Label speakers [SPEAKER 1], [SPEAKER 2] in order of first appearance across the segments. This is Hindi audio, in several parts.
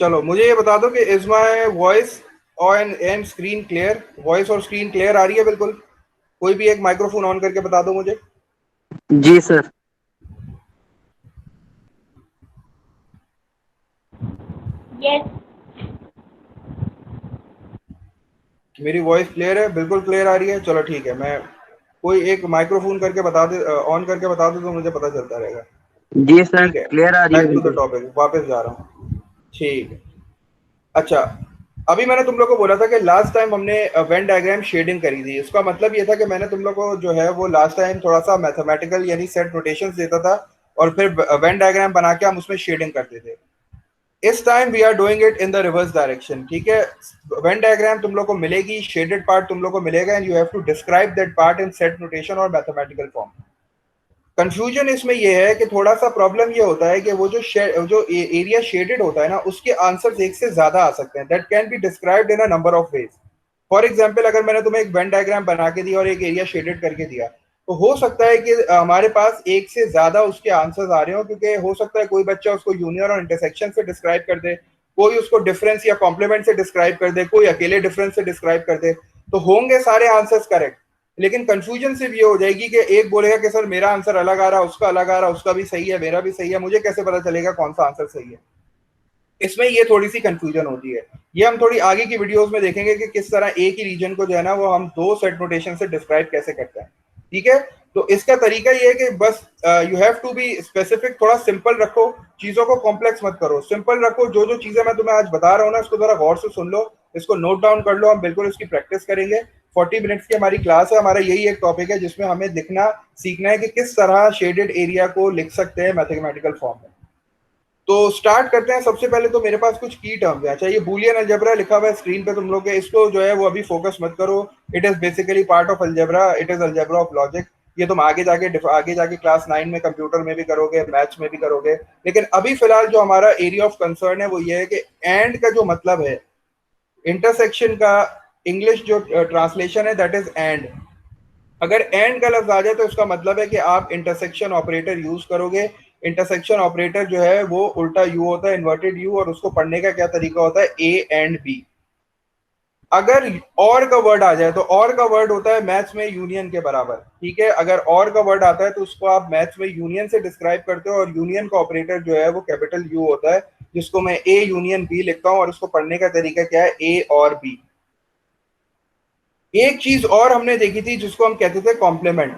[SPEAKER 1] चलो मुझे ये बता दो कि इज माई वॉइस और एंड स्क्रीन क्लियर? वॉइस और स्क्रीन क्लियर आ रही है बिल्कुल? कोई भी एक माइक्रोफोन ऑन करके बता दो मुझे।
[SPEAKER 2] जी सर।
[SPEAKER 3] यस।
[SPEAKER 1] मेरी वॉइस क्लियर है? बिल्कुल क्लियर आ रही है, चलो ठीक है। मैं कोई एक माइक्रोफोन करके बता दे, ऑन करके बता दो तो मुझे पता चलता रहेगा।
[SPEAKER 2] जी सर,
[SPEAKER 1] ठीक है,
[SPEAKER 2] क्लियर आ रही है
[SPEAKER 1] बैक टू द
[SPEAKER 2] बिल्कुल।
[SPEAKER 1] टॉपिक वापस जा रहा हूँ। ठीक है। अच्छा, अभी मैंने तुम लोग को बोला था कि लास्ट टाइम हमने वेन डायग्राम शेडिंग करी थी। इसका मतलब ये था कि मैंने तुम लोग को जो है वो लास्ट टाइम थोड़ा सा मैथमेटिकल यानी सेट नोटेशंस देता था और फिर वेन डायग्राम बना के हम उसमें शेडिंग करते थे। इस time we are doing it in the reverse direction. ठीक है, वेन डायग्राम तुम लोग को मिलेगी, शेडेड पार्ट तुम लोग को मिलेगा and you have to describe that part in set notation और मैथमेटिकल फॉर्म। कंफ्यूजन इसमें यह है कि थोड़ा सा प्रॉब्लम ये होता है कि वो जो एरिया शेडेड होता है ना, उसके आंसर्स एक से ज्यादा आ सकते हैं। That can be described in a number of ways. For example, अगर मैंने तुम्हें एक वेन डायग्राम बना के दिया और एक एरिया शेडेड करके दिया, तो हो सकता है कि हमारे पास एक से ज्यादा उसके आंसर्स आ रहे हो, क्योंकि हो सकता है कोई बच्चा उसको यूनियन और इंटरसेक्शन से डिस्क्राइब कर दे, कोई उसको डिफरेंस या कॉम्प्लीमेंट से डिस्क्राइब कर दे, कोई अकेले डिफरेंस से डिस्क्राइब कर दे। तो होंगे सारे आंसर्स करेक्ट, लेकिन कंफ्यूजन सिर्फ ये हो जाएगी कि एक बोलेगा कि सर मेरा आंसर अलग आ रहा है, उसका अलग आ रहा है, उसका भी सही है, मेरा भी सही है, मुझे कैसे पता चलेगा कौन सा आंसर सही है? इसमें ये थोड़ी सी कंफ्यूजन होती है। ये हम थोड़ी आगे की वीडियोस में देखेंगे कि किस तरह एक ही रीजन को जो है ना वो हम दो सेट नोटेशन से डिस्क्राइब कैसे करते हैं। ठीक है, तो इसका तरीका ये है कि बस you have to be specific, थोड़ा सिंपल रखो, चीजों को कॉम्प्लेक्स मत करो, सिंपल रखो। जो जो चीजें मैं तुम्हें आज बता रहा हूँ ना, इसको जरा गौर से सुन लो, इसको नोट डाउन कर लो, हम बिल्कुल इसकी प्रैक्टिस करेंगे। 40 मिनट्स की हमारी क्लास है, हमारा यही एक टॉपिक है जिसमें हमें लिखना सीखना है कि किस तरह शेडेड एरिया को लिख सकते हैं मैथमेटिकल फॉर्म में। तो स्टार्ट करते हैं। सबसे पहले तो मेरे पास कुछ की टर्म्स है। अच्छा, ये बूलियन अलजेब्रा लिखा हुआ है स्क्रीन पे तुम लोग के, इसको जो है वो अभी फोकस मत करो। It is basically part of algebra, it is algebra of logic. ये तुम आगे जाके क्लास 9 में कंप्यूटर में भी करोगे, मैथ्स में भी करोगे। लेकिन अभी फिलहाल जो हमारा एरिया ऑफ कंसर्न है वो ये है कि एंड का जो मतलब है, इंटरसेक्शन का इंग्लिश जो ट्रांसलेशन है दैट इज एंड। अगर एंड का लफ्ज आ जाए तो इसका मतलब है कि आप इंटरसेक्शन ऑपरेटर यूज करोगे। इंटरसेक्शन ऑपरेटर जो है वो उल्टा यू होता है, इन्वर्टेड यू, और उसको पढ़ने का क्या तरीका होता है, ए एंड बी। अगर और का वर्ड आ जाए तो और का वर्ड होता है मैथ्स में यूनियन के बराबर। ठीक है, अगर और का वर्ड आता है तो उसको आप मैथ्स में यूनियन से डिस्क्राइब करते हो, और यूनियन का ऑपरेटर जो है वो कैपिटल यू होता है, जिसको मैं ए यूनियन बी लिखता हूँ, और उसको पढ़ने का तरीका क्या है, ए और बी। एक चीज और हमने देखी थी जिसको हम कहते थे कॉम्प्लीमेंट।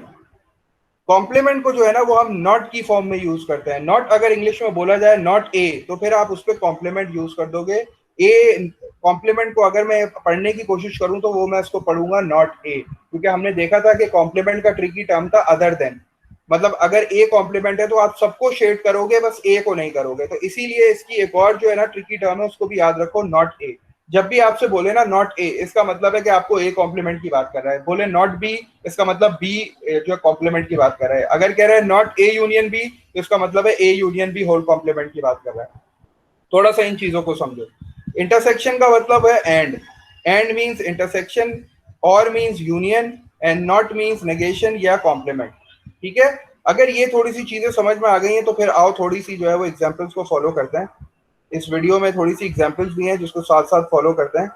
[SPEAKER 1] कॉम्प्लीमेंट को जो है ना वो हम नॉट की फॉर्म में यूज करते हैं। नॉट अगर इंग्लिश में बोला जाए नॉट ए, तो फिर आप उस पर कॉम्प्लीमेंट यूज कर दोगे। ए कॉम्प्लीमेंट को अगर मैं पढ़ने की कोशिश करूं तो वो मैं इसको पढ़ूंगा नॉट ए, क्योंकि हमने देखा था कि कॉम्प्लीमेंट का ट्रिकी टर्म था अदर देन। मतलब अगर ए कॉम्प्लीमेंट है तो आप सबको शेड करोगे, बस ए को नहीं करोगे। तो इसीलिए इसकी एक और जो है ना ट्रिकी टर्म है, उसको भी याद रखो, नॉट ए। जब भी आपसे बोले ना नॉट ए, इसका मतलब है कि आपको ए कॉम्प्लीमेंट की बात कर रहा है। बोले नॉट बी, इसका मतलब बी जो कॉम्प्लीमेंट की बात कर रहा है। अगर कह रहा है नॉट ए यूनियन बी, तो इसका मतलब है A union B whole complement की बात कर रहा है। थोड़ा सा इन चीजों को समझो। इंटरसेक्शन का मतलब है एंड। एंड मीन्स इंटरसेक्शन, और means union, and not means negation या कॉम्प्लीमेंट। ठीक है, अगर ये थोड़ी सी चीजें समझ में आ गई हैं तो फिर आओ थोड़ी सी जो है वो एग्जाम्पल्स को फॉलो करते हैं। इस वीडियो में थोड़ी सी एग्जाम्पल्स भी हैं जिसको साथ साथ फॉलो करते हैं।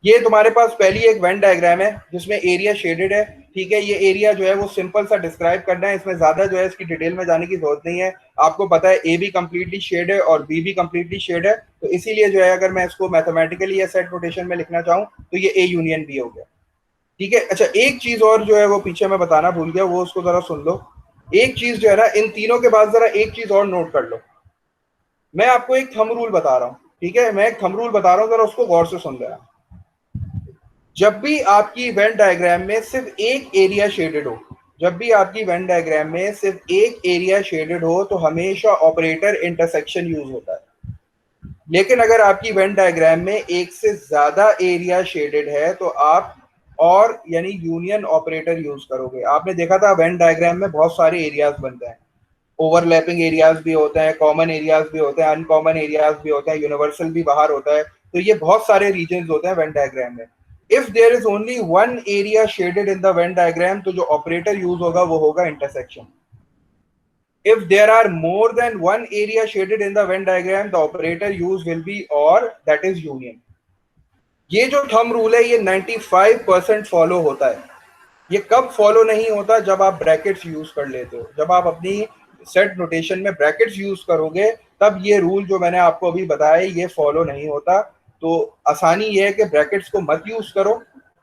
[SPEAKER 1] ये तुम्हारे पास पहली एक वेन डायग्राम है जिसमें एरिया शेडेड है। ठीक है, ये एरिया जो है वो सिंपल सा डिस्क्राइब करना है, इसमें ज्यादा जो है इसकी डिटेल में जाने की जरूरत नहीं है। आपको पता है ए भी कंप्लीटली शेड है और बी भी कंप्लीटली शेड है, तो इसीलिए जो है अगर मैं इसको मैथमेटिकली या सेट नोटेशन में लिखना चाहूँ तो ये ए यूनियन बी हो गया। ठीक है, अच्छा एक चीज और जो है वो पीछे मैं बताना भूल गया, वो उसको जरा सुन लो। एक चीज जो है ना, इन तीनों के बाद जरा एक चीज और नोट कर लो। मैं आपको एक थंब रूल बता रहा हूँ। ठीक है, मैं एक थंब रूल बता रहा हूँ, जरा उसको गौर से सुन लेना। जब भी आपकी वेन डायग्राम में सिर्फ एक एरिया शेडेड हो, जब भी आपकी वेन डायग्राम में सिर्फ एक एरिया शेडेड हो, तो हमेशा ऑपरेटर इंटरसेक्शन यूज होता है। लेकिन अगर आपकी वेन डायग्राम में एक से ज्यादा एरिया शेडेड है तो आप और यानी यूनियन ऑपरेटर यूज करोगे। आपने देखा था वेन डायग्राम में बहुत सारे एरियाज बनते हैं। ओवरलैपिंग एरियाज भी होते हैं, कॉमन एरियाज भी होते हैं, अनकॉमन एरियाज भी होते हैं, यूनिवर्सल भी बाहर होता है। तो ये बहुत सारे रीजन होते हैं वेन डायग्राम में। If there is only one area shaded in the Venn diagram, तो जो ऑपरेटर यूज होगा वो होगा intersection. if there are more than one area shaded in the Venn diagram, the operator used will be or, that is union. ये जो थंब रूल है ये 95% फॉलो होता है। ये कब फॉलो नहीं होता? जब आप ब्रैकेट्स यूज कर लेते हो। जब आप अपनी सेट नोटेशन में ब्रैकेट्स यूज करोगे तब ये रूल जो मैंने आपको अभी बताया ये फॉलो नहीं होता। तो आसानी ये है कि ब्रैकेट्स को मत यूज करो,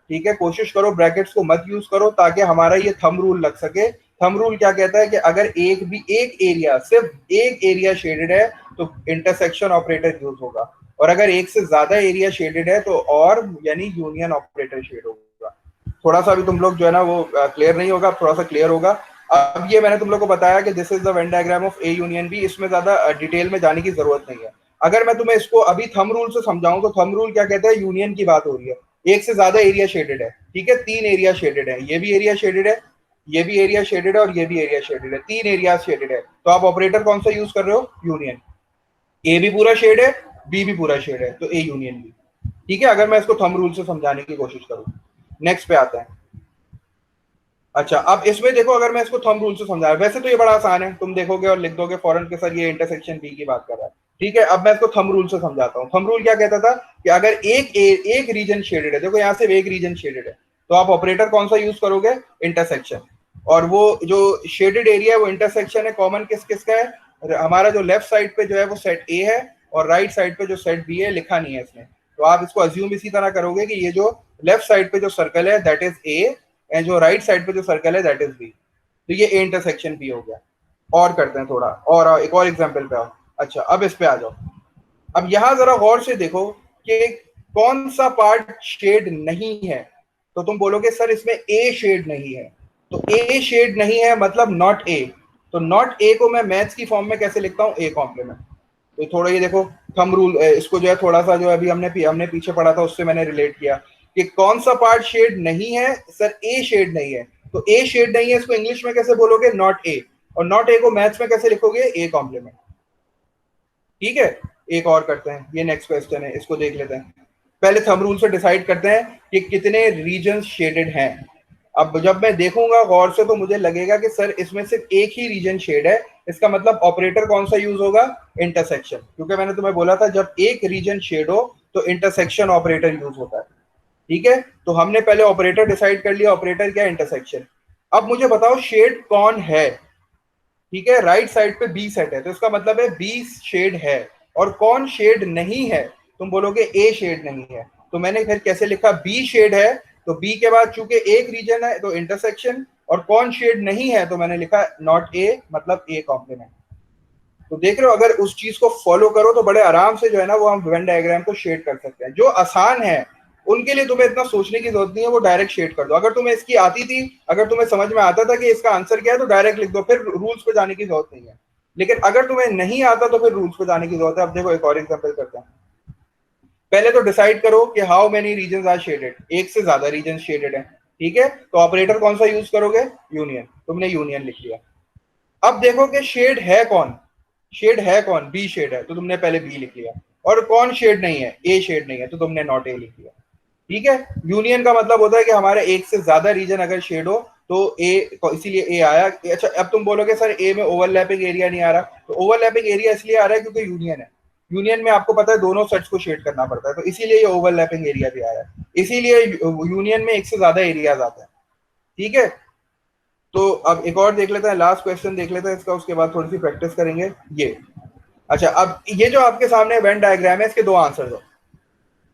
[SPEAKER 1] ठीक है? कोशिश करो ब्रैकेट्स को मत यूज करो ताकि हमारा ये थंब रूल लग सके। थंब रूल क्या कहता है कि अगर एक एरिया, सिर्फ एक एरिया शेडेड है तो इंटरसेक्शन ऑपरेटर यूज होगा, और अगर एक से ज्यादा एरिया शेडेड है तो और यानी यूनियन ऑपरेटर शेड होगा। थोड़ा सा अभी तुम लोग जो है ना वो क्लियर नहीं होगा, थोड़ा सा क्लियर होगा। अब ये मैंने तुम लोग को बताया कि this is the Venn diagram of A union B, इसमें ज्यादा डिटेल में जाने की जरूरत नहीं है। अगर मैं तुम्हें इसको अभी थंब रूल से समझाऊं तो थंब रूल क्या कहता है? यूनियन की बात हो रही है, एक से ज्यादा एरिया शेडेड है, ठीक है? 3 एरिया शेडेड है, ये भी एरिया शेडेड है, ये भी एरिया शेडेड है और ये भी एरिया शेडेड है, 3 एरिया शेडेड है। तो आप ऑपरेटर कौन सा यूज कर रहे हो? यूनियन। ए भी पूरा शेड है, बी भी पूरा शेड है, तो ए यूनियन बी, ठीक है? अगर मैं इसको थंब रूल से समझाने की कोशिश करूं। नेक्स्ट पे आता है। अच्छा, अब इसमें देखो, अगर मैं इसको थंब रूल से समझा, वैसे तो ये बड़ा आसान है, तुम देखोगे और लिख दोगे फौरन के सर ये इंटरसेक्शन बी की बात कर रहा है, ठीक है? अब मैं इसको थंब रूल से समझाता हूँ। थंब रूल क्या कहता था कि अगर एक रीजन शेडेड है, देखो यहाँ से एक रीजन शेडेड है, तो आप ऑपरेटर कौन सा यूज करोगे? इंटरसेक्शन। और वो जो शेडेड एरिया है वो इंटरसेक्शन है, कॉमन किस किस का है? हमारा जो लेफ्ट साइड पे जो है वो सेट ए है और राइट साइड पे जो सेट बी है, लिखा नहीं है इसमें, तो आप इसको अज्यूम इसी तरह करोगे कि ये जो लेफ्ट साइड पे जो सर्कल है दैट इज ए, एंड जो राइट साइड पे जो सर्कल है दैट इज बी, तो ये ए इंटरसेक्शन बी हो गया। और करते हैं थोड़ा और, एक और एग्जांपल पे आओ। अच्छा, अब इस पे आ जाओ। अब यहां जरा गौर से देखो कि कौन सा पार्ट शेड नहीं है, तो तुम बोलोगे सर इसमें ए शेड नहीं है, तो ए शेड नहीं है मतलब नॉट ए। तो नॉट ए को मैं मैथ्स की फॉर्म में कैसे लिखता हूं? A complement. तो थोड़ा ये देखो थंब रूल, इसको जो है थोड़ा सा जो अभी हमने पीछे पढ़ा था उससे मैंने रिलेट किया कि कौन सा पार्ट शेड नहीं है? सर ए शेड नहीं है। तो ए शेड नहीं है, इसको इंग्लिश में कैसे बोलोगे? Not a. और नॉट ए को मैथ्स में कैसे लिखोगे? ए कॉम्प्लीमेंट, ठीक है? एक और करते हैं, ये नेक्स्ट क्वेश्चन है, इसको देख लेते हैं। पहले थंब रूल से डिसाइड करते हैं कि कितने रीजन शेडेड हैं। अब जब मैं देखूंगा गौर से तो मुझे लगेगा कि सर इसमें सिर्फ एक ही रीजन शेड है, इसका मतलब ऑपरेटर कौन सा यूज होगा? इंटरसेक्शन, क्योंकि मैंने तुम्हें बोला था जब एक रीजन शेड हो तो इंटरसेक्शन ऑपरेटर यूज होता है, ठीक है? तो हमने पहले ऑपरेटर डिसाइड कर लिया, ऑपरेटर क्या? इंटरसेक्शन। अब मुझे बताओ शेड कौन है, ठीक है? राइट साइड पे बी सेट है तो इसका मतलब है बी शेड है, और कौन शेड नहीं है? तुम बोलोगे ए शेड नहीं है, तो मैंने फिर कैसे लिखा? बी शेड है, तो बी के बाद चूंकि एक रीजन है तो इंटरसेक्शन, और कौन शेड नहीं है तो मैंने लिखा नॉट ए, मतलब ए कॉम्प्लीमेंट। तो देख रहे हो, अगर उस चीज को फॉलो करो तो बड़े आराम से जो है ना वो हम वेन डायग्राम को शेड कर सकते हैं। जो आसान है उनके लिए तुम्हें इतना सोचने की जरूरत नहीं है, वो डायरेक्ट शेड कर दो। अगर तुम्हें इसकी आती थी, अगर तुम्हें समझ में आता था कि इसका आंसर क्या है तो डायरेक्ट लिख दो, फिर रूल्स पे जाने की जरूरत नहीं है। लेकिन अगर तुम्हें नहीं आता तो फिर रूल्स पे जाने की जरूरत है। अब देखो एक और एग्जांपल करते हैं। पहले तो डिसाइड करो कि how many region are shaded, एक से ज्यादा रीजन शेडेड है, ठीक है? तो ऑपरेटर कौन सा यूज करोगे? यूनियन। तुमने यूनियन लिख लिया। अब देखो कि शेड है कौन, शेड है कौन? बी शेड है, तो तुमने पहले बी लिख लिया। और कौन शेड नहीं है? ए शेड नहीं है, तो तुमने नॉट ए लिख लिया, ठीक है? यूनियन का मतलब होता है कि हमारे एक से ज्यादा रीजन अगर शेड हो तो ए, इसीलिए ए आया। अच्छा, अब तुम बोलोगे सर ए में ओवरलैपिंग एरिया नहीं आ रहा, तो ओवरलैपिंग एरिया इसलिए आ रहा है क्योंकि यूनियन है। यूनियन में आपको पता है दोनों सेट्स को शेड करना पड़ता है, तो इसीलिए ये ओवरलैपिंग एरिया भी आया है। इसीलिए यूनियन में एक से ज्यादा एरियाज आते हैं, ठीक है? तो अब एक और देख लेते हैं, लास्ट क्वेश्चन देख लेते हैं इसका, उसके बाद थोड़ी सी प्रैक्टिस करेंगे ये। अच्छा, अब ये जो आपके सामने वेन डायग्राम है इसके दो आंसर दो,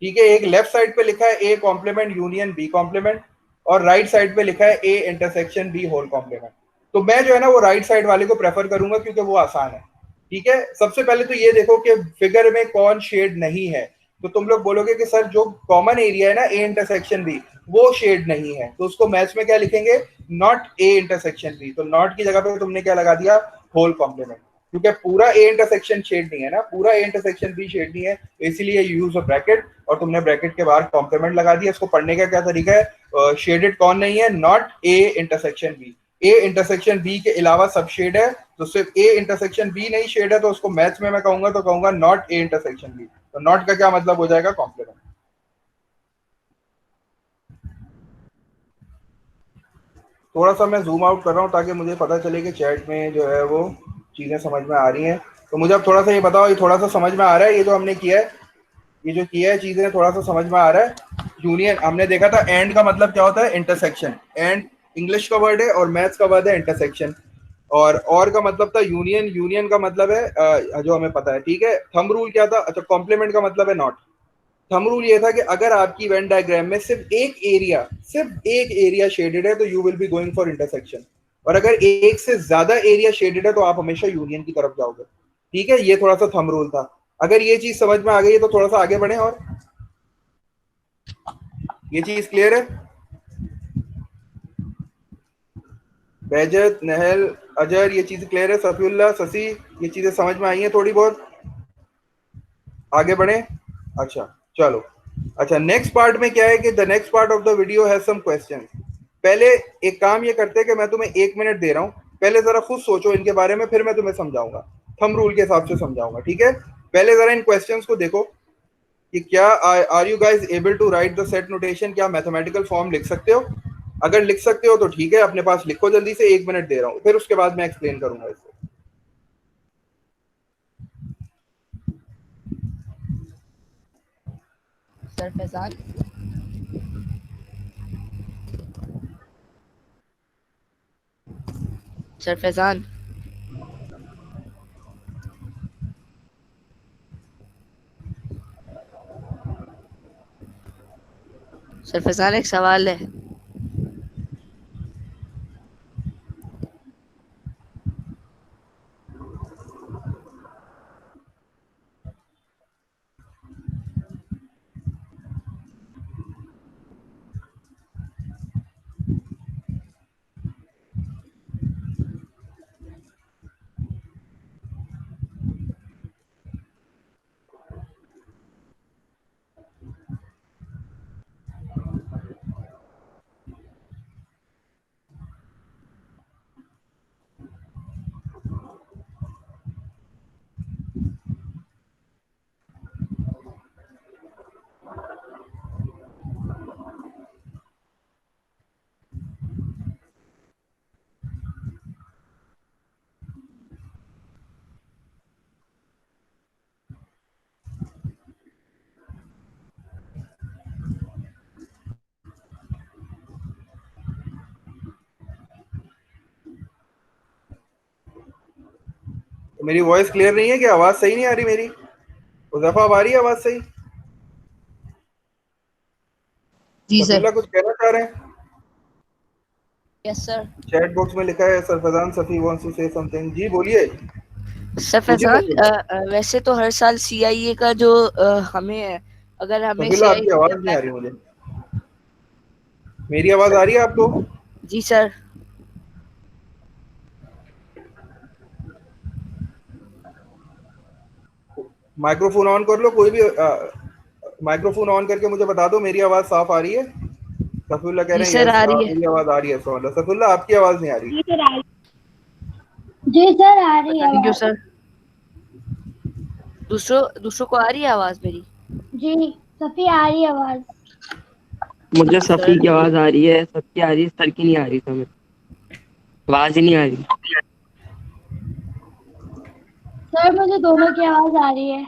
[SPEAKER 1] ठीक है? एक लेफ्ट साइड पे लिखा है A complement union B complement, और राइट साइड पे लिखा है A intersection B whole complement. तो मैं जो है ना वो राइट साइड वाले को प्रेफर करूंगा क्योंकि वो आसान है, ठीक है? सबसे पहले तो ये देखो कि फिगर में कौन शेड नहीं है। तो तुम लोग बोलोगे कि सर जो कॉमन एरिया है ना ए इंटरसेक्शन बी, वो शेड नहीं है, तो उसको मैथ्स में क्या लिखेंगे? Not A intersection B. तो नॉट की जगह पे तुमने क्या लगा दिया? होल कॉम्प्लीमेंट, क्योंकि पूरा ए इंटरसेक्शन शेड नहीं है ना, पूरा ए इंटरसेक्शन बी शेड नहीं है, इसीलिए यूज अ ब्रैकेट, और तुमने ब्रैकेट के बाहर कॉम्प्लीमेंट लगा दिया। इसको पढ़ने का क्या तरीका है? शेडेड कौन नहीं है? Not A intersection B. A intersection B के अलावा सब शेड है, तो सिर्फ ए इंटरसेक्शन बी नहीं शेड है, तो उसको मैथ्स में मैं कहूंगा तो कहूंगा नॉट ए इंटरसेक्शन बी। तो नॉट का क्या मतलब हो जाएगा? कॉम्प्लीमेंट। थोड़ा सा मैं जूम आउट कर रहा हूं ताकि मुझे पता चले कि चैट में जो है वो चीजें समझ में आ रही हैं? तो मुझे अब थोड़ा सा ये बताओ, ये थोड़ा सा समझ में आ रहा है ये जो हमने किया है? ये जो किया है चीजें थोड़ा सा समझ में आ रहा है? यूनियन हमने देखा था, एंड का मतलब क्या होता है? इंटरसेक्शन। एंड इंग्लिश का वर्ड है और मैथ्स का वर्ड है इंटरसेक्शन। और का मतलब था यूनियन। यूनियन का मतलब है जो हमें पता है, ठीक है। थंब रूल क्या था? अच्छा, कॉम्प्लीमेंट का मतलब है नॉट। थंब रूल ये था कि अगर आपकी वेन डायग्राम में सिर्फ एक एरिया शेडेड है तो you will be going for intersection, और अगर एक से ज्यादा एरिया शेडेड है तो आप हमेशा यूनियन की तरफ जाओगे। ठीक है, ये थोड़ा सा थंब रूल था। अगर ये चीज समझ में आ गई है तो थोड़ा सा आगे बढ़े। और ये चीज क्लियर है? बेजत, नहल, अजहर, ये चीज क्लियर है? सफीउल्लाह, शशि, ये चीजें समझ में आई हैं थोड़ी बहुत? आगे बढ़े। अच्छा, चलो। अच्छा, नेक्स्ट पार्ट में क्या है कि the next part of the video has some questions. पहले एक काम ये करते हैं कि मैं तुम्हें 1 मिनट दे रहा हूं, पहले जरा खुद सोचो इनके बारे में, फिर मैं तुम्हें समझाऊंगा। थंब रूल के हिसाब से समझाऊंगा, ठीक है? पहले जरा इन क्वेश्चंस को देखो कि क्या are you guys able to write the set notation? क्या मैथमेटिकल फॉर्म लिख सकते हो? अगर लिख सकते हो तो ठीक है, अपने पास लिखो जल्दी से। 1 मिनट दे रहा हूं, फिर उसके बाद मैं एक्सप्लेन करूंगा इसको।
[SPEAKER 4] Sir Faizan, sir Faizan, sir Faizan, एक सवाल है।
[SPEAKER 1] तो मेरी वॉइस क्लियर नहीं है? कि आवाज सही नहीं आ रही मेरी? उज़ैफा, अब आ रही है आवाज सही?
[SPEAKER 4] जी सर।
[SPEAKER 1] सफील्ला कुछ कहना चाह रहे हैं?
[SPEAKER 4] Yes sir.
[SPEAKER 1] चैट बॉक्स में लिखा है Sarfaran Safi wants to say something. जी बोलिए।
[SPEAKER 4] सर
[SPEAKER 1] पूछिए
[SPEAKER 4] फैजान,
[SPEAKER 1] सफील्ला।
[SPEAKER 4] वैसे तो हर साल सीआईए का जो हमें, अगर हमें
[SPEAKER 1] सफील्ला,
[SPEAKER 4] सीआईए
[SPEAKER 1] आपकी
[SPEAKER 4] में
[SPEAKER 1] आवाज नहीं
[SPEAKER 4] अप्लाई
[SPEAKER 1] आ रही
[SPEAKER 4] कर।
[SPEAKER 1] मुझे। मेरी आवाज आ रही है आपको?
[SPEAKER 4] जी सर।
[SPEAKER 1] माइक्रोफोन ऑन कर लो कोई भी। माइक्रोफोन ऑन करके मुझे बता दो मेरी आवाज साफ आ रही है? सफीउल्ला कह
[SPEAKER 4] जी
[SPEAKER 1] रहे हैं
[SPEAKER 4] सर,
[SPEAKER 1] यस,
[SPEAKER 4] आ रही है।
[SPEAKER 1] मेरी आवाज आ रही है। सफीउल्ला, आपकी आवाज नहीं आ रही।
[SPEAKER 3] जी सर आ रही। जी सर आ रही है
[SPEAKER 4] थैंक यू
[SPEAKER 3] आवाज।
[SPEAKER 4] सर। दूसरों दूसरों को आ रही है आवाज मेरी?
[SPEAKER 3] जी, सफी आ रही है आवाज।
[SPEAKER 2] मुझे सफी
[SPEAKER 4] सर,
[SPEAKER 2] की आवाज आ रही है, सबकी आ रही है, सर की नहीं आ रही समझ। आवाज ही नहीं आ रही।
[SPEAKER 3] सर मुझे दोनों की आवाज आ रही है।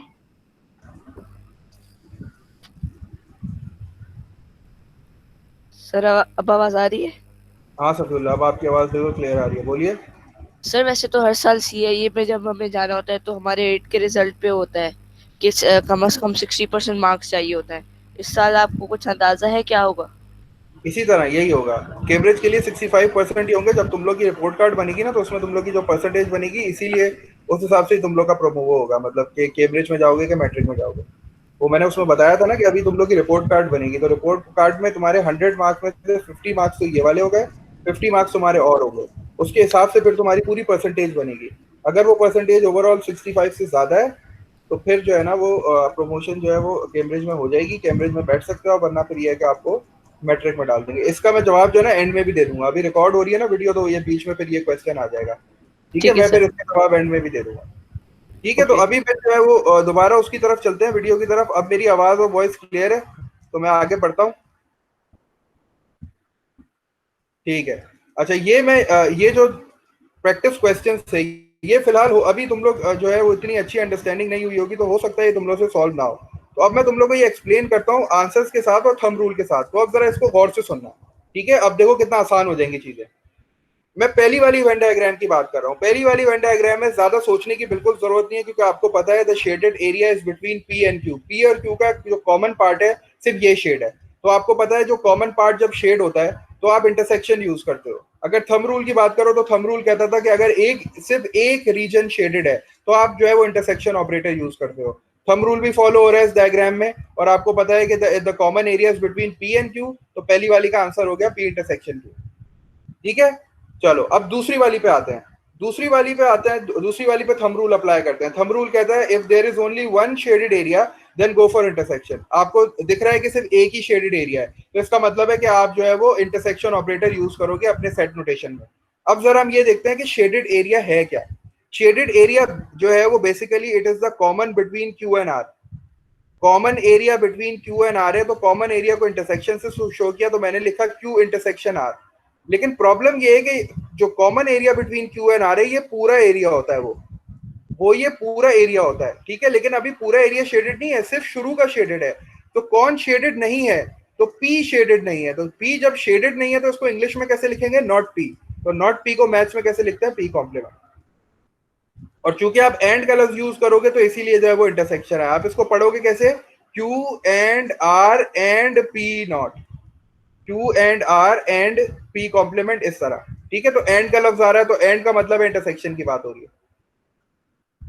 [SPEAKER 4] सर अब आवाज आ रही है?
[SPEAKER 1] हाँ सफीउल्ला, अब आपकी आवाज बिल्कुल क्लियर आ रही है, बोलिए।
[SPEAKER 4] सर वैसे तो हर साल सीआईए पे जब हमें जाना होता है तो हमारे 8 के रिजल्ट पे होता है कि कम से कम 60% मार्क्स चाहिए होता है। इस साल आपको कुछ अंदाजा है क्या होगा?
[SPEAKER 1] इसी तरह यही होगा। कैम्ब्रिज के लिए 65% ही होंगे। जब तुम लोग की रिपोर्ट कार्ड बनेगी ना तो उसमें तुम लोग की जो परसेंटेज बनेगी, इसीलिए उस हिसाब से तुम लोग का वो होगा, मतलब कि कैम्ब्रिज में जाओगे कि मैट्रिक में जाओगे। वो मैंने उसमें बताया था ना कि अभी तुम लोग की रिपोर्ट कार्ड बनेगी, तो रिपोर्ट कार्ड में तुम्हारे 100 मार्क्स में से 50 मार्क्स तो ये वाले हो गए, 50 मार्क्स तुम्हारे और हो गए। उसके हिसाब से फिर तुम्हारी पूरी परसेंटेज बनेगी। अगर वो परसेंटेज ओवरऑल 65 से ज्यादा है तो फिर जो है ना वो प्रमोशन जो है वो कैम्ब्रिज में हो जाएगी, कैम्ब्रिज में बैठ सकते हो। वरना फिर ये है कि आपको मैट्रिक में डाल देंगे। इसका मैं जवाब जो है ना एंड में भी दे दूंगा। अभी रिकॉर्ड हो रही है ना वीडियो, तो ये बीच में फिर ये क्वेश्चन आ जाएगा, ठीक है?
[SPEAKER 4] ठीक है
[SPEAKER 1] मैं
[SPEAKER 4] सर।
[SPEAKER 1] फिर इसका जवाब एंड में भी दे दूंगा, ठीक है? तो
[SPEAKER 4] ओके।
[SPEAKER 1] अभी फिर जो है वो दोबारा उसकी तरफ चलते हैं, वीडियो की तरफ। अब मेरी आवाज और वॉइस क्लियर है तो मैं आगे बढ़ता हूँ, ठीक है? अच्छा, ये जो प्रैक्टिस क्वेश्चन है ये फिलहाल अभी तुम लोग जो है वो इतनी अच्छी अंडरस्टैंडिंग नहीं हुई होगी, तो हो सकता है ये तुम लोग से सॉल्व ना हो। तो अब मैं तुम लोग को ये एक्सप्लेन करता हूँ आंसर्स के साथ और थंब रूल के साथ, तो अब जरा इसको गौर से सुनना, ठीक है? अब देखो कितना आसान हो जाएंगी चीजें। मैं पहली वाली वेन डायग्राम की बात कर रहा हूँ। पहली वाली वेन डायग्राम में ज्यादा सोचने की बिल्कुल जरूरत नहीं है, क्योंकि आपको पता है the shaded area is between P and Q. P और क्यू का जो कॉमन पार्ट है सिर्फ ये शेड है। तो आपको पता है जो कॉमन पार्ट जब शेड होता है तो आप इंटरसेक्शन यूज करते हो। अगर थंब रूल की बात करो तो थंब रूल कहता था कि अगर सिर्फ एक रीजन शेडेड है तो आप जो है वो इंटरसेक्शन ऑपरेटर यूज करते हो। थंब रूल भी फॉलो हो रहा है इस डायग्राम में, और आपको पता है कि the common area between P and Q, तो पहली वाली का आंसर हो गया पी इंटरसेक्शन क्यू। ठीक है, चलो अब दूसरी वाली पे आते हैं। दूसरी वाली पे थंब रूल अप्लाई करते हैं। थंब रूल कहता है if there is only one shaded area then go for intersection. आपको दिख रहा है कि सिर्फ एक ही शेडेड एरिया है, तो इसका मतलब है कि आप जो है वो इंटरसेक्शन ऑपरेटर यूज करोगे अपने सेट नोटेशन में। अब जरा हम ये देखते हैं कि शेडेड एरिया है क्या। शेडेड एरिया जो है वो basically it is the common between Q and R. Common area between Q and R है, तो कॉमन एरिया को इंटरसेक्शन से शो किया, तो मैंने लिखा क्यू इंटरसेक्शन आर। लेकिन प्रॉब्लम ये है कि जो common area between Q and R है ये पूरा एरिया होता है, वो ये पूरा एरिया होता है, ठीक है? लेकिन अभी पूरा एरिया शेडेड नहीं है, सिर्फ शुरू का शेडेड है। तो कौन शेडेड नहीं है? तो पी शेडेड नहीं है। तो पी जब शेडेड नहीं है तो इसको इंग्लिश में कैसे लिखेंगे? Not P. तो नॉट पी को मैथ्स में कैसे लिखते हैं? P complement. और चूंकि आप एंड का लफ्ज यूज करोगे तो इसीलिए जो है वो इंटरसेक्शन है। आप इसको पढ़ोगे कैसे? Q and R and P not, Q and R and P complement, इस तरह, ठीक है? तो एंड का लफ्ज आ रहा है तो एंड का मतलब है इंटरसेक्शन की बात हो रही है।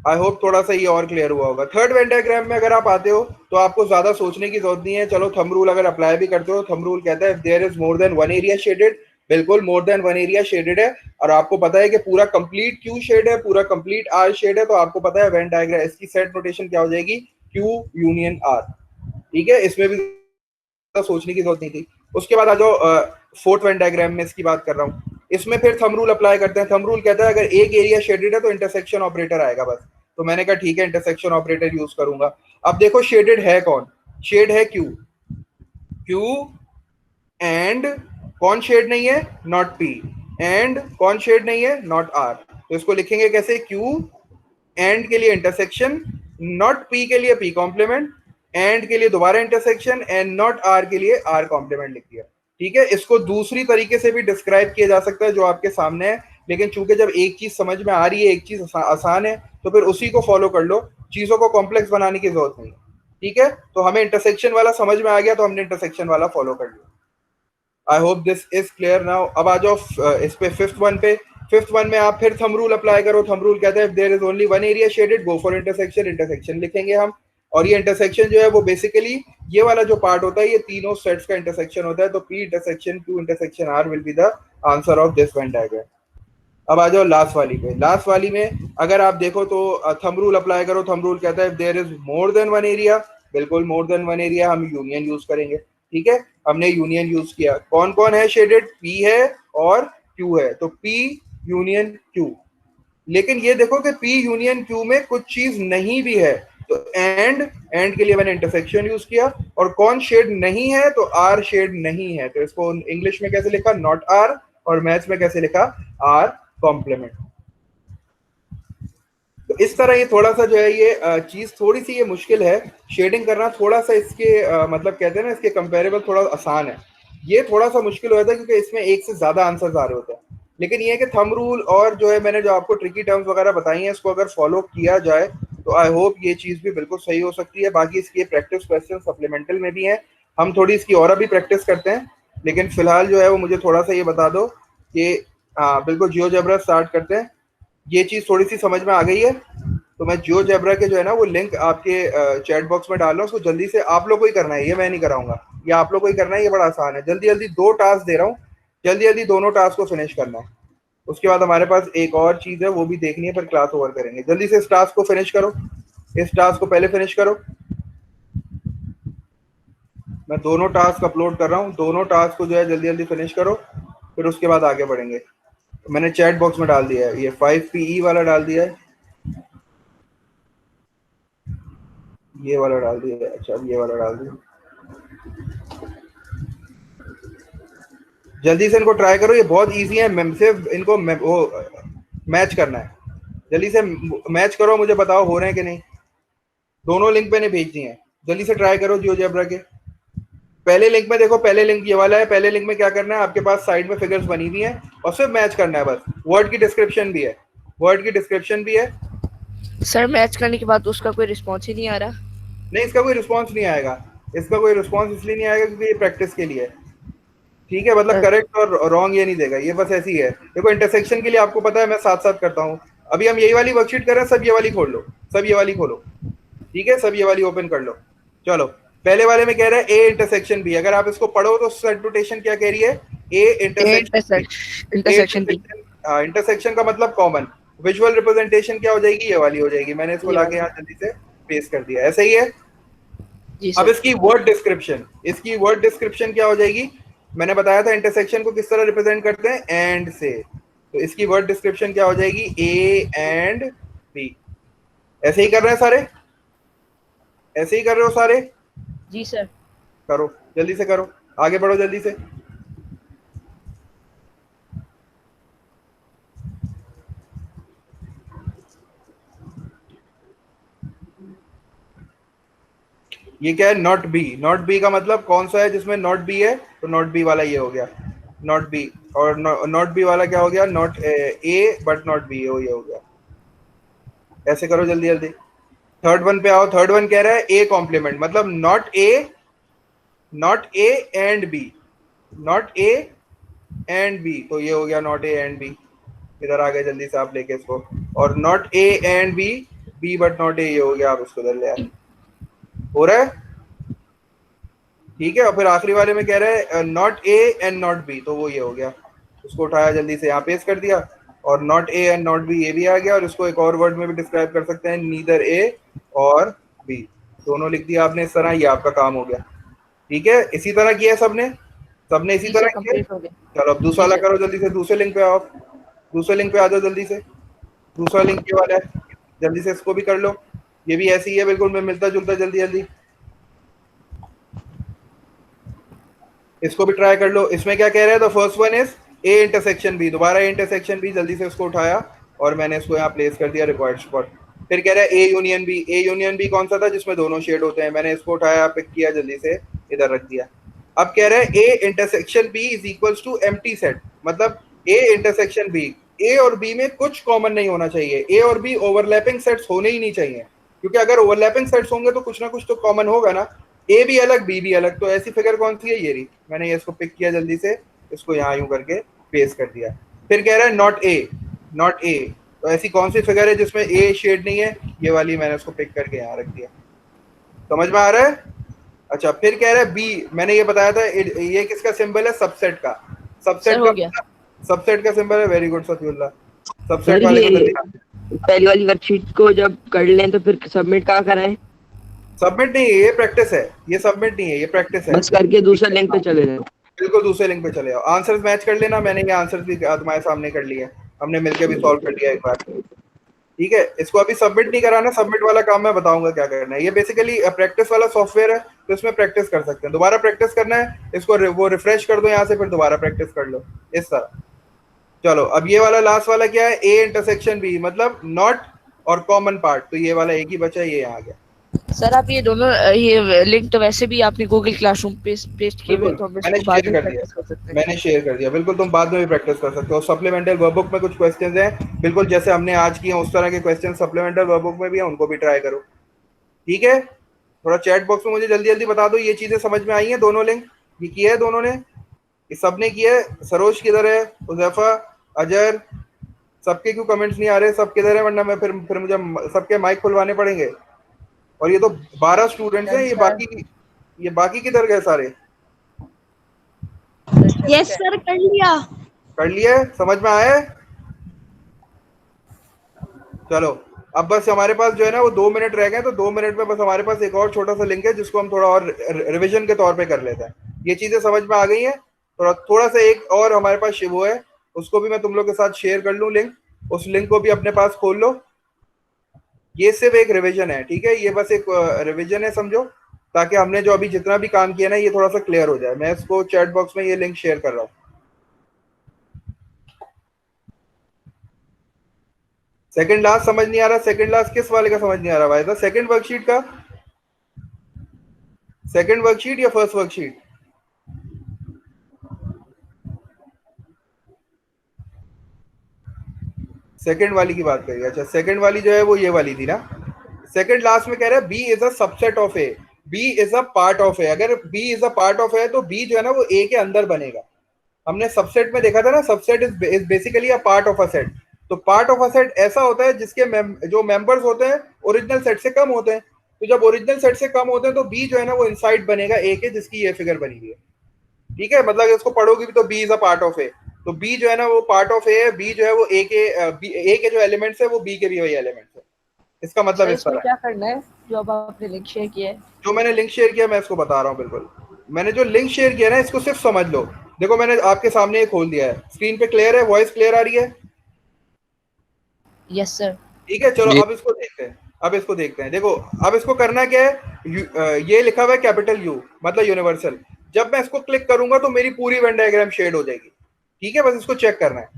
[SPEAKER 1] आई होप थोड़ा सा ये और क्लियर हुआ होगा। थर्ड वेन डायग्राम में अगर आप आते हो तो आपको ज्यादा सोचने की जरूरत नहीं है। चलो थंब रूल अगर अप्लाई भी करते हो, थंब रूल कहता है if there is more than one area shaded, बिल्कुल more than one area shaded है, और आपको पता है कि पूरा कंप्लीट क्यू शेड है, पूरा कंप्लीट आर शेड है, तो आपको पता है वेन डायग्राम इसकी सेट नोटेशन क्या हो जाएगी? क्यू यूनियन आर, ठीक है? इसमें भी सोचने की जरूरत नहीं थी। उसके बाद आ जाओ फोर्थ वेन डायग्राम में इसकी बात कर रहा हूँ। इसमें फिर थंब रूल अप्लाई करते हैं। थंब रूल कहता है अगर एक एरिया शेडेड है तो इंटरसेक्शन ऑपरेटर आएगा बस। तो मैंने कहा ठीक है इंटरसेक्शन ऑपरेटर यूज करूंगा। अब देखो शेडेड है कौन? शेड है क्यू। क्यू एंड कौन शेड नहीं है? Not P. एंड कौन शेड नहीं है? Not R. तो इसको लिखेंगे कैसे? क्यू एंड के लिए इंटरसेक्शन, नॉट पी के लिए पी कॉम्प्लीमेंट, एंड के लिए दोबारा इंटरसेक्शन, एंड नॉट आर के लिए आर कॉम्प्लीमेंट लिख दिया, ठीक है? इसको दूसरी तरीके से भी डिस्क्राइब किया जा सकता है जो आपके सामने है, लेकिन चूंकि जब एक चीज समझ में आ रही है, एक चीज आसान है, तो फिर उसी को फॉलो कर लो, चीजों को कॉम्प्लेक्स बनाने की जरूरत नहीं है, ठीक है? तो हमें इंटरसेक्शन वाला समझ में आ गया तो हमने इंटरसेक्शन वाला फॉलो कर लिया। I hope this is clear now. अब आ जाओ इस पे फिफ्थ वन पे। फिफ्थ वन में आप फिर थंब रूल अप्लाई करो। थंब रूल कहता है if there is only one area shaded go for intersection. Intersection लिखेंगे हम, और ये इंटरसेक्शन जो है वो बेसिकली ये वाला जो पार्ट होता है ये तीनों सेट्स का इंटरसेक्शन होता है। तो P intersection Q intersection R will be the answer of this Venn diagram. अब आ जाओ लास्ट वाली पे। लास्ट वाली में अगर आप देखो तो थंब रूल अप्लाई करो। थंब रूल कहता है if there is more than one area, बिल्कुल मोर देन वन एरिया हम यूनियन यूज करेंगे, ठीक है? हमने यूनियन यूज किया। कौन कौन है शेडेड? पी है और क्यू है, तो पी यूनियन क्यू। लेकिन ये देखो कि पी यूनियन क्यू में कुछ चीज नहीं भी है, तो एंड के लिए मैंने इंटरसेक्शन यूज किया। और कौन शेड नहीं है? तो आर शेड नहीं है, तो इसको इंग्लिश में कैसे लिखा? Not are. और मैथ्स में कैसे लिखा? R complement. तो इस तरह ये थोड़ा सा जो है ये चीज थोड़ी सी ये मुश्किल है शेडिंग करना, थोड़ा सा इसके मतलब कहते हैं ना इसके कंपेरेबल थोड़ा आसान है। ये थोड़ा सा मुश्किल होता है क्योंकि इसमें एक से ज्यादा आंसर्स आ रहे होते हैं। लेकिन ये है कि थंब रूल और जो है मैंने जो आपको ट्रिकी टर्म्स वगैरह बताई हैं इसको अगर फॉलो किया जाए तो आई होप ये चीज भी बिल्कुल सही हो सकती है। बाकी इसकी प्रैक्टिस क्वेश्चन सप्लीमेंटल में भी है, हम थोड़ी इसकी और अभी प्रैक्टिस करते हैं। लेकिन फिलहाल जो है वो मुझे थोड़ा सा ये बता दो कि हाँ बिल्कुल जियोजेब्रा स्टार्ट करते हैं। ये चीज थोड़ी सी समझ में आ गई है तो मैं जियोजेब्रा के जो है ना वो लिंक आपके चैट बॉक्स में डाल रहा हूँ, उसको जल्दी से आप लोग को ही करना है, ये मैं नहीं कराऊंगा, ये आप लोग को ही करना है। ये बड़ा आसान है, जल्दी जल्दी 2 टास्क दे रहा हूँ, जल्दी जल्दी दोनों टास्क को फिनिश करना है। उसके बाद हमारे पास एक और चीज है वो भी देखनी है, फिर क्लास ओवर करेंगे। जल्दी से इस टास्क को फिनिश करो, इस टास्क को पहले फिनिश करो। मैं दोनों टास्क अपलोड कर रहा हूँ, दोनों टास्क को जो है जल्दी जल्दी फिनिश करो, फिर उसके बाद आगे बढ़ेंगे। मैंने चैट बॉक्स में डाल दिया है, ये 5PE वाला डाल दिया है, ये वाला डाल दिया है, अच्छा ये वाला डाल दिया। जल्दी से इनको ट्राई करो, ये बहुत इजी है, सिर्फ इनको वो मैच करना है। जल्दी से मैच करो, मुझे बताओ हो रहे हैं कि नहीं। दोनों लिंक मैंने भेज दिए हैं, जल्दी से ट्राई करो जियोजेब्रा के। पहले लिंक में देखो, पहले लिंक ये वाला है। पहले लिंक में क्या करना है, आपके पास साइड में फिगर्स बनी हुई हैं और सिर्फ मैच करना है बस। वर्ड की डिस्क्रिप्शन भी है, वर्ड की डिस्क्रिप्शन भी है।
[SPEAKER 4] सर मैच करने के बाद उसका कोई रिस्पॉन्स ही नहीं आ रहा।
[SPEAKER 1] नहीं, इसका कोई रिस्पॉन्स नहीं आएगा। इसका कोई रिस्पॉन्स इसलिए नहीं आएगा क्योंकि ये प्रैक्टिस के लिए है, ठीक है। मतलब करेक्ट और रॉन्ग ये नहीं देगा, ये बस ऐसी है। देखो इंटरसेक्शन के लिए आपको पता है मैं साथ साथ करता हूँ। अभी हम यही वाली वर्कशीट कर रहे हैं, सब ये वाली खोल लो, सब ये वाली खोलो, ठीक है, सब ये वाली ओपन कर लो। चलो, पहले वाले में कह रहा है ए इंटरसेक्शन बी। अगर आप इसको पढ़ो तो सेंटेंस क्या कह रही है, A intersection.
[SPEAKER 4] Intersection B.
[SPEAKER 1] Intersection का मतलब कॉमन। विजुअल रिप्रेजेंटेशन क्या हो जाएगी, ये वाली हो जाएगी। मैंने इसको
[SPEAKER 4] ये
[SPEAKER 1] लाके
[SPEAKER 4] वाली।
[SPEAKER 1] यहाँ जल्दी से पेस्ट कर दिया, ऐसा ही है।
[SPEAKER 4] जी
[SPEAKER 1] अब
[SPEAKER 4] सर।
[SPEAKER 1] इसकी वर्ड डिस्क्रिप्शन, इसकी वर्ड डिस्क्रिप्शन क्या हो जाएगी। मैंने बताया था इंटरसेक्शन को किस तरह रिप्रेजेंट करते हैं, एंड से। तो इसकी वर्ड डिस्क्रिप्शन क्या हो जाएगी, ए एंड बी। ऐसे ही कर रहे हैं सारे, ऐसे ही कर रहे हो सारे।
[SPEAKER 4] जी सर।
[SPEAKER 1] करो, जल्दी से करो, आगे बढ़ो जल्दी से। ये क्या है, नॉट बी। नॉट बी का मतलब कौन सा है जिसमें नॉट बी है, तो नॉट बी वाला ये हो गया, नॉट बी। और नॉट बी वाला क्या हो गया, not a but not be, ये हो गया। ऐसे करो जल्दी जल्दी। थर्ड वन पे आओ। थर्ड वन कह रहा है ए कॉम्प्लीमेंट, मतलब not A and B, not A and B, तो ये हो गया नॉट ए एंड बी। इधर आ गए जल्दी से आप लेके इसको। और not A and B, B but not A, ये हो गया। आप इसको इधर ले आए, हो रहा है, ठीक है। और फिर आखिरी वाले में कह रहा है not A and not be, तो वो ये हो गया। उसको उठाया जल्दी से, यहाँ पेस्ट कर दिया। और not A and not be ये भी आ गया। और इसको एक और वर्ड में भी डिस्क्राइब कर सकते हैं, नीदर ए और बी, दोनों लिख दिया आपने इस तरह। ये आपका काम हो गया, ठीक है। इसी तरह किया सबने, सबने इसी
[SPEAKER 4] जी
[SPEAKER 1] तरह
[SPEAKER 4] सर
[SPEAKER 1] किया।
[SPEAKER 4] कंप्लीट हो गया।
[SPEAKER 1] चलो अब दूसरा
[SPEAKER 4] जी
[SPEAKER 1] वाला
[SPEAKER 4] सर।
[SPEAKER 1] करो जल्दी से। दूसरे लिंक पे आओ, दूसरे लिंक पे आ जाओ जल्दी से। दूसरा लिंक ये वाला है, जल्दी से इसको भी कर लो। ये भी ऐसी ही है बिल्कुल, में मिलता जुलता। जल्दी जल्दी इसको भी ट्राई कर लो। इसमें क्या कह रहा है, the first one is A intersection B. दोबारा ए इंटरसेक्शन बी, जल्दी से उसको उठाया और मैंने इसको यहाँ प्लेस कर दिया रिक्वायर्ड स्पॉट। फिर कह रहा है A union B. A union B कौन सा था, जिसमें दोनों शेड होते हैं। मैंने इसको उठाया, पिक किया, जल्दी से इधर रख दिया। अब कह रहा है A intersection B is equals to empty set, मतलब ए इंटरसेक्शन बी, ए और बी में कुछ कॉमन नहीं होना चाहिए। ए और बी ओवरलैपिंग सेट्स होने ही नहीं चाहिए, क्योंकि अगर ओवरलैपिंग सेट्स होंगे तो कुछ ना कुछ तो कॉमन होगा ना। ए भी अलग, बी भी अलग। तो ऐसी फिगर कौन सी है, ये रही। मैंने ये इसको पिक किया जल्दी से, इसको यहाँ यूं करके पेस्ट कर दिया। फिर कह रहा है नॉट ए, नॉट ए, तो ऐसी कौन सी फिगर है जिसमें ए शेड नहीं है, ये वाली। मैंने इसको पिक करके यहाँ रख दिया। समझ में आ रहा है। अच्छा, फिर कह रहा है बी। मैंने ये बताया था, ये किसका सिंबल है, सबसेट का।
[SPEAKER 4] सर
[SPEAKER 1] सबसेट
[SPEAKER 4] हो
[SPEAKER 1] का,
[SPEAKER 4] गया।
[SPEAKER 1] सबसेट का सिंबल है। Very good Safiullah, subset
[SPEAKER 2] sir
[SPEAKER 1] वाले को
[SPEAKER 2] ये
[SPEAKER 1] जल्दी।
[SPEAKER 2] पहली वाली वर्कशीट को जब कर लें तो फिर सबमिट कहाँ कराएं?
[SPEAKER 1] सबमिट नहीं है, ये प्रैक्टिस है। ये सबमिट नहीं है, ये प्रैक्टिस है।
[SPEAKER 2] बस करके दूसरा लिंक पे चले जाएं।
[SPEAKER 1] बिल्कुल दूसरे लिंक पे चले जाओ। आंसर्स मैच कर लेना। मैंने ये आंसर्स भी तुम्हारे सामने कर लिए, हमने मिलकर भी सॉल्व कर लिया एक बार, ठीक है। इसको अभी सबमिट नहीं कराना। सबमिट वाला काम मैं बताऊंगा क्या करना है। ये बेसिकली प्रैक्टिस वाला सॉफ्टवेयर है, तो इसमें प्रैक्टिस कर सकते हैं। दोबारा प्रैक्टिस करना है इसको, वो रिफ्रेश कर दो यहाँ से, फिर दोबारा प्रैक्टिस कर लो इस तरह। चलो, अब ये वाला लास्ट वाला क्या है, ए इंटरसेक्शन बी, मतलब नॉट और कॉमन पार्ट। तो ये वाला एक ही बचा है, ये आ गया।
[SPEAKER 4] सर आप ये दोनों ये लिंक तो वैसे भी आपने गूगल क्लासरूम पे पेस्ट किए हुए,
[SPEAKER 1] बिल्कुल
[SPEAKER 4] तो हम
[SPEAKER 1] मैंने
[SPEAKER 4] इसको बाद
[SPEAKER 1] शेयर
[SPEAKER 4] में
[SPEAKER 1] कर दिया,
[SPEAKER 4] प्रैक्टिस कर सकते हैं।
[SPEAKER 1] मैंने शेयर कर दिया। बिल्कुल तुम बाद में भी प्रैक्टिस कर सकते हो। सप्लीमेंटल वर्कबुक में कुछ क्वेश्चंस हैं, बिल्कुल जैसे हमने आज किए उस तरह के क्वेश्चन सप्लीमेंटल वर्कबुक में भी है, उनको भी ट्राई करो, ठीक है। थोड़ा चैट बॉक्स में मुझे जल्दी जल्दी बता दो, ये चीजें समझ में आई हैं। दोनों लिंक ये किया है दोनों ने, ये सबने किया है। सरोज किधर है, उजैफा, अजर, सबके क्यों कमेंट्स नहीं आ रहे, सब किधर है, वरना मैं फिर मुझे सबके माइक खुलवाने पड़ेंगे। और ये तो 12 स्टूडेंट्स हैं, ये बाकी किधर गए सारे।
[SPEAKER 3] यस सर, कर लिया।
[SPEAKER 1] कर लिए, समझ में आए। चलो, अब बस हमारे पास जो है ना वो 2 मिनट रह गए, तो 2 मिनट में बस हमारे पास एक और छोटा सा लिंक है जिसको हम थोड़ा और रिवीजन के तौर पे कर लेते हैं। ये चीजें समझ में आ गई हैं। थोड़ा थोड़ा सा एक और हमारे पास वो है, उसको भी मैं तुम लोग के साथ शेयर कर लूँ लिंक। उस लिंक को भी अपने पास खोल लो। ये सिर्फ एक रिवीजन है, ठीक है। ये बस एक रिवीजन है समझो, ताकि हमने जो अभी जितना भी काम किया ना ये थोड़ा सा क्लियर हो जाए। मैं इसको चैट बॉक्स में ये लिंक शेयर कर रहा हूँ। सेकंड लास्ट समझ नहीं आ रहा? सेकंड लास्ट किस वाले का समझ नहीं आ रहा भाई साहब? सेकंड वर्कशीट का, सेकंड वर्कशीट या फर्स्ट वर्कशीट? सेकंड वाली की बात करिए। अच्छा, सेकंड वाली जो है वो ये वाली थी ना। सेकंड लास्ट में कह रहा है B is a subset of A, B is a part of A. अगर B is a part of A तो बी जो है ना वो ए के अंदर बनेगा। हमने सबसेट में देखा था ना, subset is basically a part of a set. तो पार्ट ऑफ अ सेट ऐसा होता है जिसके जो मेंबर्स होते हैं ओरिजिनल सेट से कम होते हैं। तो जब ओरिजिनल सेट से कम होते हैं तो बी जो है ना वो इनसाइड बनेगा ए के, जिसकी ये फिगर बनी हुई है। ठीक है, मतलब इसको पढ़ोगे भी तो B is a part of A. तो बी जो है ना वो पार्ट ऑफ ए है, बी जो है वो ए के जो एलिमेंट्स है वो बी के भी वही एलिमेंट्स है। इसका मतलब
[SPEAKER 4] सर
[SPEAKER 1] इस
[SPEAKER 4] इसमें
[SPEAKER 1] तरह है।
[SPEAKER 4] क्या करना है जो अब आपने लिंक शेयर किया है?
[SPEAKER 1] जो मैंने लिंक शेयर किया मैं इसको बता रहा हूँ बिल्कुल। मैंने जो लिंक शेयर किया ना इसको सिर्फ समझ लो। देखो मैंने आपके सामने ये खोल दिया है, स्क्रीन पे क्लियर है, वॉइस क्लियर आ रही है?
[SPEAKER 4] Yes sir.
[SPEAKER 1] ठीक है, चलो
[SPEAKER 2] जी।
[SPEAKER 1] अब इसको देखते हैं। अब इसको देखते हैं, देखो अब इसको करना क्या है। ये लिखा हुआ है कैपिटल यू मतलब यूनिवर्सल। जब मैं इसको क्लिक करूंगा तो मेरी पूरी वेन डायग्राम शेड हो जाएगी। ठीक है, बस इसको चेक करना है।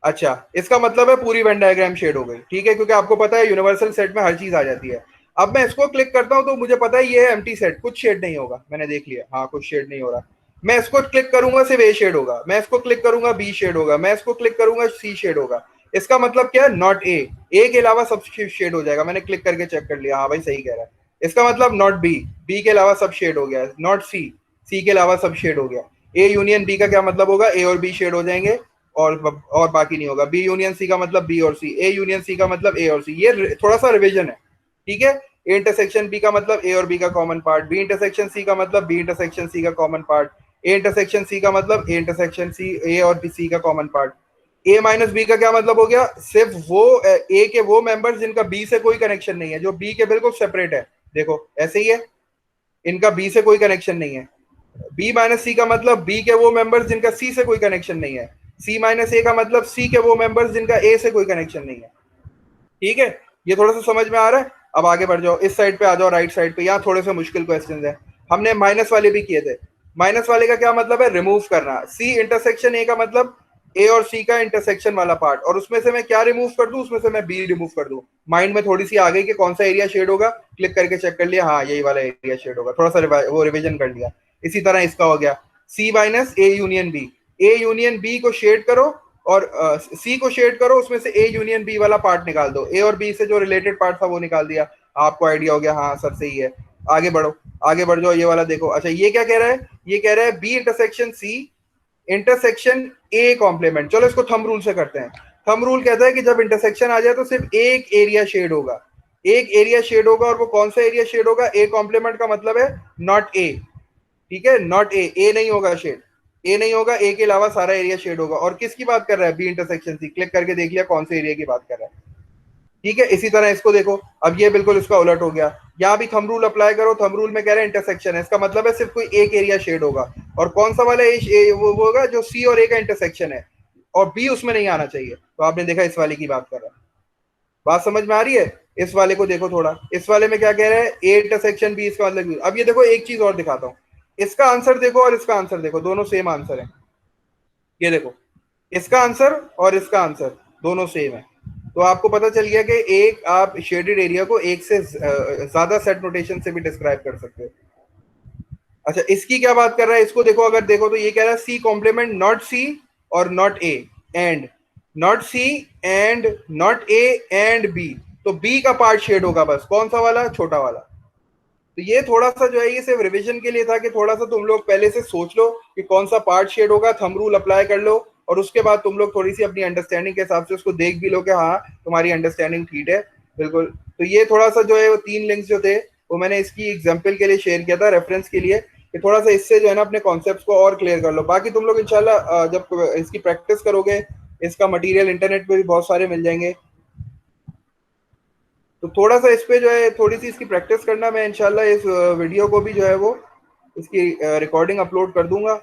[SPEAKER 1] अच्छा, इसका मतलब है पूरी वेन डायग्राम शेड हो गई। ठीक है, क्योंकि आपको पता है यूनिवर्सल सेट में हर चीज आ जाती है। अब मैं इसको क्लिक करता हूं तो मुझे पता है ये है एम्प्टी सेट, कुछ शेड नहीं होगा। मैंने देख लिया, हाँ कुछ शेड नहीं हो रहा। मैं इसको क्लिक करूंगा सिर्फ ए शेड होगा, मैं इसको क्लिक करूंगा बी शेड होगा, मैं इसको क्लिक करूंगा सी शेड होगा। इसका मतलब क्या है? नॉट ए, ए के अलावा सब शेड हो जाएगा। मैंने क्लिक करके चेक कर लिया, हाँ भाई सही कह रहा है। इसका मतलब नॉट बी, बी के अलावा सब शेड हो गया। नॉट सी, सी के अलावा सब शेड हो गया। ए यूनियन बी का क्या मतलब होगा? ए और बी शेड हो जाएंगे और बाकी नहीं होगा। बी यूनियन सी का मतलब बी और सी, ए यूनियन सी का मतलब ए और सी। ये थोड़ा सा रिविजन है। ठीक है, ए इंटरसेक्शन बी का मतलब ए और बी का common part, B intersection C का मतलब बी इंटरसेक्शन सी का common part, A intersection C का मतलब ए इंटरसेक्शन सी, ए और बी सी का कॉमन पार्ट। ए माइनस बी का क्या मतलब हो गया? सिर्फ वो ए के वो मेंबर्स जिनका बी से कोई कनेक्शन नहीं है, जो बी के बिल्कुल सेपरेट है। देखो ऐसे ही है, इनका बी से कोई कनेक्शन नहीं है। बी माइनस सी का मतलब बी के वो मेंबर्स जिनका सी से कोई कनेक्शन नहीं है। सी माइनस ए का मतलब सी के वो मेंबर्स जिनका ए से कोई कनेक्शन नहीं है। ठीक है, ये थोड़ा सा समझ में आ रहा है? अब आगे बढ़ जाओ, इस साइड पे आ जाओ, राइट साइड पे। यहाँ थोड़े से मुश्किल क्वेश्चन है, हमने माइनस वाले भी किए थे। माइनस वाले का क्या मतलब है? रिमूव करना। सी इंटरसेक्शन ए का मतलब ए और सी का इंटरसेक्शन वाला पार्ट, और उसमें से मैं क्या रिमूव कर दूं? उसमें से मैं बी रिमूव कर दूं। माइंड में थोड़ी सी आ गई कि कौन सा एरिया शेड होगा, क्लिक करके चेक कर लिया, हाँ यही वाला एरिया शेड होगा, थोड़ा सा वो रिविजन कर लिया। इसी तरह इसका हो गया C minus A union B, A union B को शेड करो और सी को शेड करो, उसमें से ए यूनियन बी वाला पार्ट निकाल दो, ए और बी से जो रिलेटेड पार्ट था वो निकाल दिया। आपको आइडिया हो गया, हाँ सर सही है। आगे बढ़ो, आगे बढ़ जाओ, ये वाला देखो। अच्छा, ये क्या कह रहा है? ये कह रहा है B intersection C intersection A complement. चलो इसको थंब रूल से करते हैं। थंब रूल कहता है कि जब इंटरसेक्शन आ जाए तो सिर्फ एक एरिया शेड होगा, एक एरिया शेड होगा, और वो कौन सा एरिया शेड होगा? ए कॉम्प्लीमेंट का मतलब है नॉट ए। ठीक है, नॉट ए, ए नहीं होगा शेड, ए नहीं होगा, ए के अलावा सारा एरिया शेड होगा। और किसकी बात कर रहा है? बी इंटरसेक्शन सी। क्लिक करके देख लिया कौन से एरिया की बात कर रहा है। ठीक है, इसी तरह इसको देखो, अब ये बिल्कुल इसका उलट हो गया। यहाँ भी थंब रूल अप्लाई करो। थंब रूल में कह रहे हैं इंटरसेक्शन है, इसका मतलब है सिर्फ कोई एक एरिया शेड होगा। और कौन सा वाला वो होगा? जो सी और ए का इंटरसेक्शन है, और बी उसमें नहीं आना चाहिए। तो आपने देखा इस वाले की बात कर रहा है। बात समझ में आ रही है? इस वाले को देखो थोड़ा, इस वाले में क्या कह रहे हैं? ए इंटरसेक्शन बी, इसका मतलब। अब ये देखो, एक चीज और दिखाता हूँ। इसका आंसर देखो और इसका आंसर देखो, दोनों सेम आंसर है। ये देखो, इसका आंसर और इसका आंसर दोनों सेम है। तो आपको पता चल गया कि एक आप शेडेड एरिया को एक से ज्यादा सेट नोटेशन से भी डिस्क्राइब कर सकते हो। अच्छा, इसकी क्या बात कर रहा है? इसको देखो, अगर देखो तो ये कह रहा है सी कॉम्प्लीमेंट नॉट सी और not A, and not C and not A and B. तो बी का पार्ट शेड होगा बस, कौन सा वाला? छोटा वाला। तो ये थोड़ा सा जो है ये सिर्फ रिवीजन के लिए था कि थोड़ा सा तुम लोग पहले से सोच लो कि कौन सा पार्ट शेड होगा, थंब रूल अप्लाई कर लो, और उसके बाद तुम लोग थोड़ी सी अपनी अंडरस्टैंडिंग के हिसाब से उसको देख भी लो कि हाँ तुम्हारी अंडरस्टैंडिंग ठीक है बिल्कुल। तो ये थोड़ा सा जो है वो 3 लिंक्स जो थे वो मैंने इसकी एग्जाम्पल के लिए शेयर किया था, रेफरेंस के लिए, कि थोड़ा सा इससे जो है ना अपने कॉन्सेप्ट को और क्लियर कर लो। बाकी तुम लोग इंशाल्लाह जब इसकी प्रैक्टिस करोगे, इसका मटेरियल इंटरनेट पे भी बहुत सारे मिल जाएंगे। तो थोड़ा सा इस पे जो है थोड़ी सी इसकी प्रैक्टिस करना। मैं इंशाल्लाह इस वीडियो को भी जो है वो इसकी रिकॉर्डिंग अपलोड कर दूंगा।